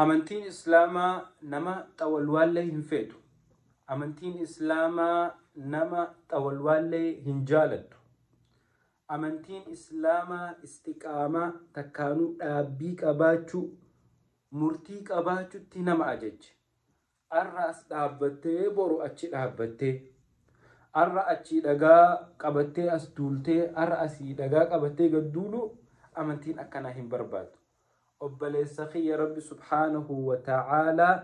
amantiin islaamaa nama xawalwaallee hin feetu. Amantiin islaamaa nama xawalwaallee hin jaalattu. Amantiin islaamaa istiqaamaa takkaanuu dhaabbii qabaachuu murtii qabaachuutti nama ajaje. Arra as dhaabbattee boru achi dhaabbattee, arra achi dhagaa qabattee as duultee, arra asii dhagaa qabattee gad duulu amantiin akkanaa hin barbaadu. obboleessa kiyya rabbi subhaanahu wa ta'aalaa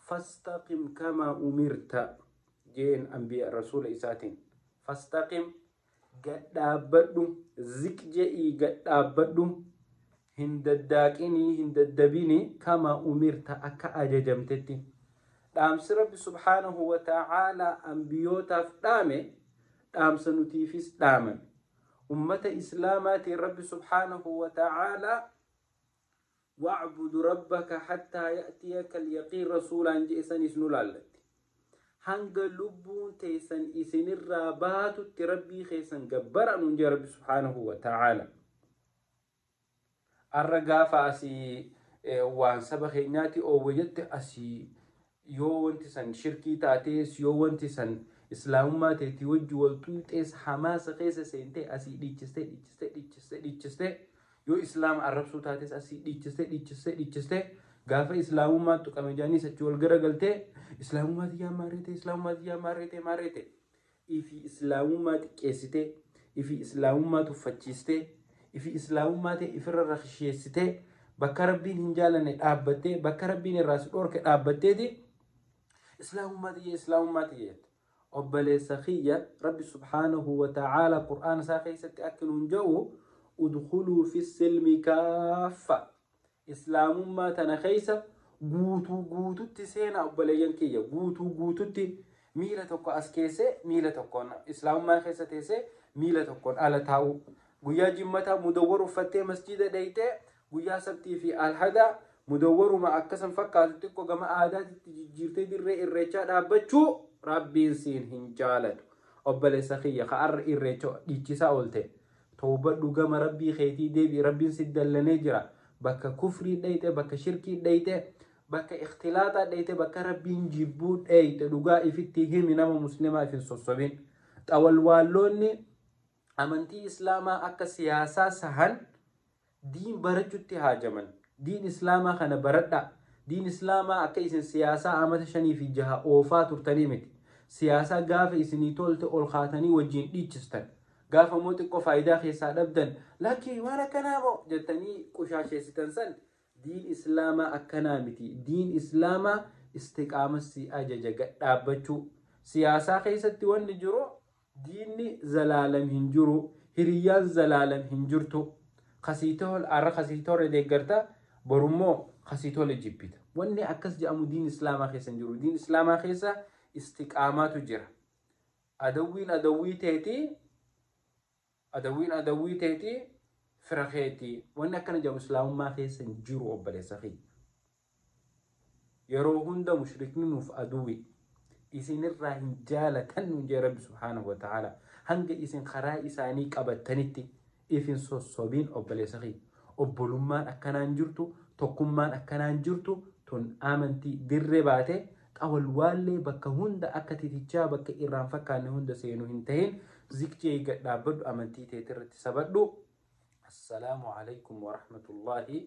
fastaqim kama umirta jeen anbiya rasuula isaatiin. Fastaqim gadhaabbadhu, ziq je'ii gadhaabbadhu, hin daddaaqinii hin daddabini, kama umirta akka ajajamtetti. Dhaamsi rabbi subhaanahu wa ta'aalaa anbiyootaaf dhaame dhaamsa nutiifis dhaaman. Ummata islaamaatiin rabbi subhaanahu wa ta'aalaa واعبد ربك حتى يأتيك اليقين رسولا جئسن اسنولالت هنگ لبون تيسن اسن الرابات تربي خيسن قبر ننجي رب سبحانه وتعالى الرقافة أسي وان سبخيناتي أو وجدت أسي يو وانتسن شركي تاتيس يو وانتسن إسلام ما تتوجه والتوتيس حماس خيسة سينتي أسي ديچسته yoo islaam arrabsuu taates asii dhiichiste gaafa islaamummaattu qamejaanii sachi wal garagaltee islaamummaati yaa maareete ifi islaamummaa xiqqeessitee ifi islaamummaa tuffachiistee ifi islaamummaatee ifirra rakhisheessitee bakka rabbiin hin jaalanne dhaabbattee bakka rabbiin irraa si dhoorke dhaabbatteeti islaamummaati jette. Obboleessa kiyya rabbi subhaanahu wa ta'aalaa qur'aana isaa keessatti akka nuun jedhu ادخلوا في السلم كافة. إسلام ما تنخيسة غوتو تسينا أبليان كيا غوتو ميلة تكو أسكيسة ميلة تكون إسلام ما خيسة تيسة ميلة تكون على تاو ويا جمتا مدور فتة مسجد دايته ويا سبتي في الحدا مدور ما أكسن فكات تكو جماعة عادات تجيرتي الرجال أبتشو ربي سين هنجالد أبلي سخية خار الرجال يجيسا أولته توبدو gama rabbii keetii deebi rabbiin siddallanee jira bakka kufrii dhayte bakka shirkii dhayte bakka ikhtilaataa dhayte bakka rabbiin jibbuu dhayte dhugaa ifitti himi nama muslimaa ifin sossobin. Xawalwaalloonni amantii islaamaa akka siyaasaa sahan diin barachuutti haajaman. Diin islaamaa kana baradha. Diin islaamaa akka isin siyaasaa amata 5 fi 6 oofaa turtanii miti. Siyaasaa gaafa isinii tolte ol kaatanii wajjin dhiichistan. gaafa mootiqqoo faayidaa keessaa dhabdan lakkii waan akkanaa boo jettanii qushaasheessitan san diin islaamaa akkanaa miti. Diin islaamaa istiqaamassi ajaja dhaabbachuu. Siyaasaa keessatti wanni jiru diinni zalaalam hin jiru, hiriyyaan zalaalam hin jirtu. Kasiitoo deeggarta borummoo kasiitoo jibbita. Wanni akkas jedhamu diin islaamaa keessa hin jiru. Diin islaamaa keessa istiqaamaatu jira. Adawwiin teeti firakeeti wanni akkana jedhamu islaamummaa keessa hin jiru obboleessa kiyya. Yeroo hunda mushrikni nuuf aduwwi isinirraa hin jaalatan nuun rabbi subhaanahu wa ta'aalaa hanga isin karaa isaanii qabattanitti ifin sossobiin obboleessa kiyya. Obbolummaan akkanaan jirtu tokkummaan akkanaan jirtu tun amantii dirree baate xawalwaallee bakka hunda akka titichaa bakka irraan fakkaanne hunda seenuu hin ta'in zikjee gadhaabbadhu amantii teetirratti sabadhu. Assalaamu alaykum wa rahmatullaahi